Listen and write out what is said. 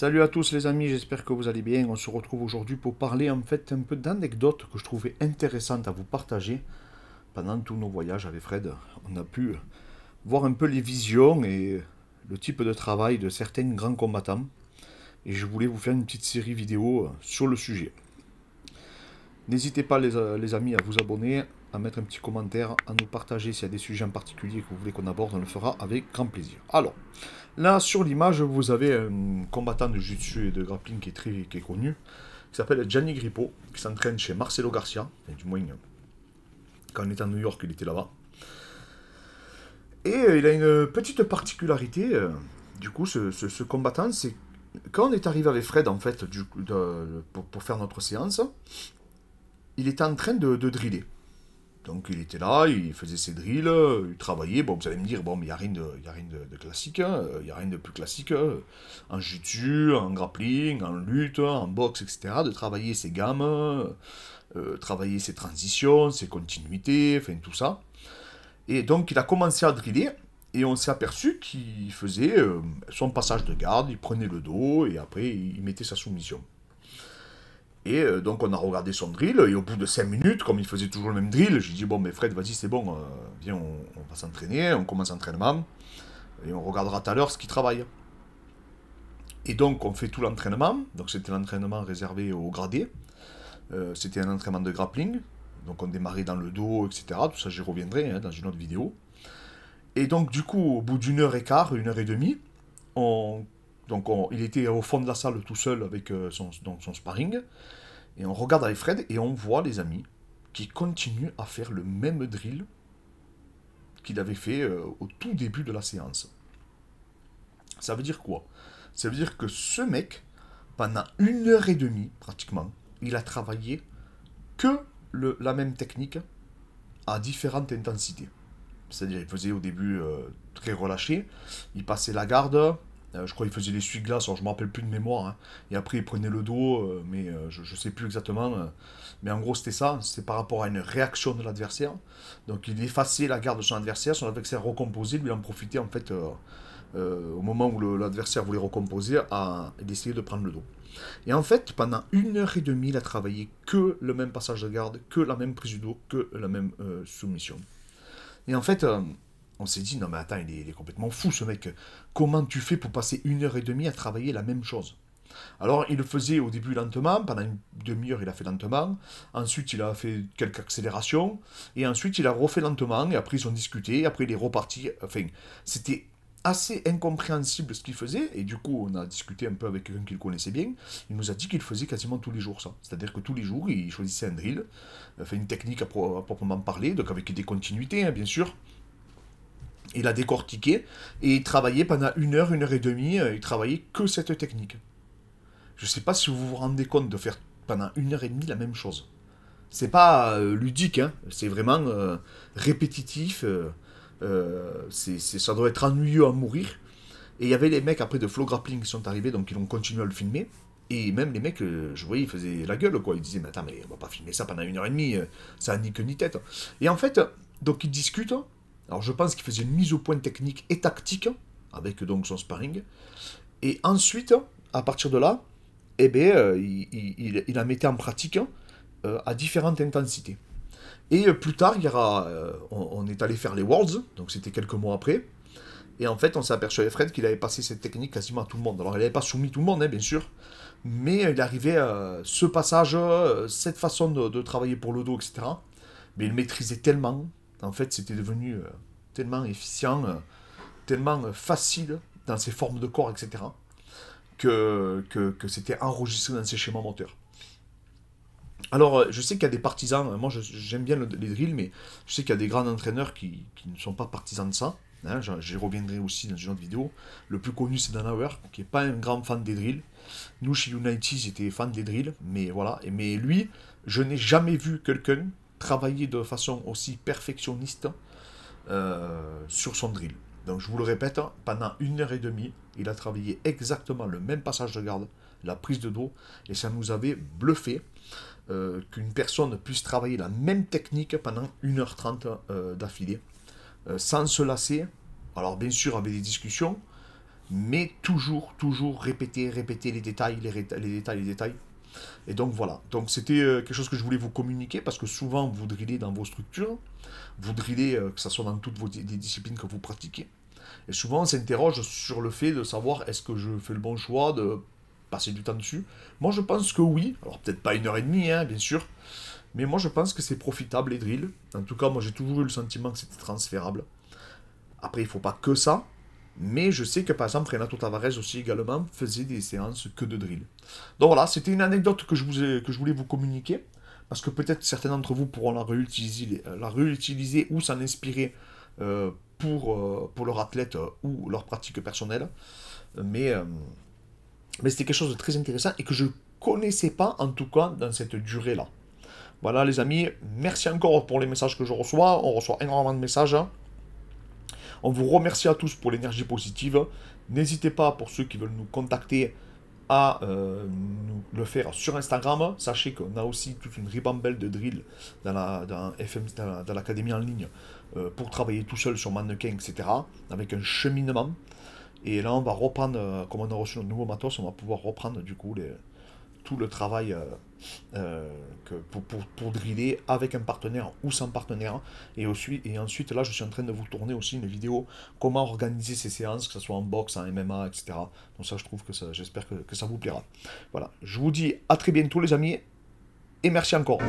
Salut à tous les amis, j'espère que vous allez bien. On se retrouve aujourd'hui pour parler en fait un peu d'anecdotes que je trouvais intéressantes à vous partager. Pendant tous nos voyages avec Fred, on a pu voir un peu les visions et le type de travail de certains grands combattants. Et je voulais vous faire une petite série vidéo sur le sujet. N'hésitez pas les amis à vous abonner, à mettre un petit commentaire, à nous partager s'il y a des sujets en particulier que vous voulez qu'on aborde, on le fera avec grand plaisir. Alors, là sur l'image, vous avez un combattant de jiu-jitsu et de grappling qui est connu, qui s'appelle Gianni Grippo, qui s'entraîne chez Marcelo Garcia, enfin, du moins quand on était à New York, il était là-bas. Et il a une petite particularité, du coup, ce combattant, c'est quand on est arrivé avec Fred, en fait, pour faire notre séance, il était en train de driller. Donc il était là, il faisait ses drills, il travaillait. Bon, vous allez me dire, bon, mais il n'y a rien de classique, hein, il n'y a rien de plus classique en jiu-jitsu, en grappling, en lutte, en boxe, etc. De travailler ses gammes, travailler ses transitions, ses continuités, enfin tout ça. Et donc il a commencé à driller, et on s'est aperçu qu'il faisait son passage de garde, il prenait le dos, et après il mettait sa soumission. Et donc on a regardé son drill, et au bout de 5 minutes, comme il faisait toujours le même drill, j'ai dit bon mais Fred, vas-y c'est bon, viens on va s'entraîner, on commence l'entraînement, et on regardera tout à l'heure ce qu'il travaille. Et donc on fait tout l'entraînement, donc c'était l'entraînement réservé aux gradés, c'était un entraînement de grappling, donc on démarrait dans le dos, etc. Tout ça j'y reviendrai hein, dans une autre vidéo. Et donc du coup, au bout d'une heure et quart, une heure et demie, il était au fond de la salle tout seul avec son sparring. Et on regarde avec Fred et on voit les amis qui continuent à faire le même drill qu'il avait fait au tout début de la séance. Ça veut dire quoi? Ça veut dire que ce mec, pendant une heure et demie pratiquement, il a travaillé que la même technique à différentes intensités. C'est-à-dire il faisait au début très relâché, il passait la garde, je crois qu'il faisait l'essuie-glace, alors je ne me rappelle plus de mémoire, hein. Et après il prenait le dos, mais je ne sais plus exactement. Mais en gros c'était ça, c'est par rapport à une réaction de l'adversaire. Donc il effaçait la garde de son adversaire recomposait, lui en profitait en fait au moment où l'adversaire voulait recomposer, il essayait de prendre le dos. Et en fait, pendant une heure et demie, il a travaillé que le même passage de garde, que la même prise du dos, que la même soumission. Et en fait, on s'est dit, non mais attends, il est complètement fou ce mec. Comment tu fais pour passer une heure et demie à travailler la même chose? Alors, il le faisait au début lentement, pendant une demi-heure, il a fait lentement. Ensuite, il a fait quelques accélérations. Et ensuite, il a refait lentement. Et après, ils ont discuté. Après, il est reparti. Enfin, c'était assez incompréhensible ce qu'il faisait. Et du coup, on a discuté un peu avec quelqu'un qu'il connaissait bien. Il nous a dit qu'il faisait quasiment tous les jours ça. C'est-à-dire que tous les jours, il choisissait un drill, fait une technique à proprement parler, donc avec des continuités, hein, bien sûr. Il a décortiqué et il travaillait pendant une heure et demie, il travaillait que cette technique. Je ne sais pas si vous vous rendez compte de faire pendant une heure et demie la même chose. C'est pas ludique, hein, c'est vraiment répétitif, ça doit être ennuyeux à mourir. Et il y avait les mecs après de Flow Grappling qui sont arrivés, donc ils ont continué à le filmer. Et même les mecs, je voyais, ils faisaient la gueule, quoi. Ils disaient, mais attends, mais on va pas filmer ça pendant une heure et demie, ça n'a ni queue ni tête. Et en fait, donc ils discutent. Alors je pense qu'il faisait une mise au point technique et tactique, avec donc son sparring. Et ensuite, à partir de là, eh ben, il la mettait en pratique à différentes intensités. Et plus tard, on est allé faire les Worlds, donc c'était quelques mois après. Et en fait, on s'est aperçu avec Fred qu'il avait passé cette technique quasiment à tout le monde. Alors, il n'avait pas soumis tout le monde, hein, bien sûr, mais il arrivait à ce passage, cette façon de travailler pour le dos, etc. Mais il maîtrisait tellement, en fait, c'était devenu tellement efficient, tellement facile dans ses formes de corps, etc., que c'était enregistré dans ses schémas moteurs. Alors, je sais qu'il y a des partisans, moi j'aime bien les drills, mais je sais qu'il y a des grands entraîneurs qui ne sont pas partisans de ça. Hein, j'y reviendrai aussi dans une autre vidéo. Le plus connu, c'est Dan Hauer, qui n'est pas un grand fan des drills. Nous, chez United, j'étais fan des drills, mais voilà. Mais lui, je n'ai jamais vu quelqu'un travailler de façon aussi perfectionniste sur son drill. Donc, je vous le répète, pendant une heure et demie, il a travaillé exactement le même passage de garde, la prise de dos, et ça nous avait bluffé. Qu'une personne puisse travailler la même technique pendant 1h30 d'affilée, sans se lasser. Alors bien sûr avec des discussions, mais toujours, toujours répéter, répéter les détails, les détails, les détails. Et donc voilà, donc c'était quelque chose que je voulais vous communiquer parce que souvent vous drillez dans vos structures, vous drillez que ce soit dans toutes les disciplines que vous pratiquez. Et souvent on s'interroge sur le fait de savoir est-ce que je fais le bon choix de passer du temps dessus. Moi je pense que oui, alors peut-être pas 1 heure et demie, hein, bien sûr, mais moi je pense que c'est profitable les drills. En tout cas moi j'ai toujours eu le sentiment que c'était transférable. Après il faut pas que ça, mais je sais que par exemple Renato Tavares aussi également faisait des séances que de drill. Donc voilà, c'était une anecdote que je voulais vous communiquer, parce que peut-être certains d'entre vous pourront la réutiliser ou s'en inspirer pour leur athlète ou leur pratique personnelle. Mais, euh, mais c'était quelque chose de très intéressant et que je connaissais pas en tout cas dans cette durée-là. Voilà les amis, merci encore pour les messages que je reçois. On reçoit énormément de messages, hein. On vous remercie à tous pour l'énergie positive. N'hésitez pas, pour ceux qui veulent nous contacter, à nous le faire sur Instagram. Sachez qu'on a aussi toute une ribambelle de drill dans l'académie en ligne pour travailler tout seul sur mannequin, etc. Avec un cheminement. Et là, on va reprendre, comme on a reçu notre nouveau matos, on va pouvoir reprendre du coup tout le travail pour driller avec un partenaire ou sans partenaire. Et ensuite, là, je suis en train de vous tourner aussi une vidéo comment organiser ces séances, que ce soit en boxe, en MMA, etc. Donc ça, je trouve que ça, j'espère que ça vous plaira. Voilà, je vous dis à très bientôt les amis, et merci encore.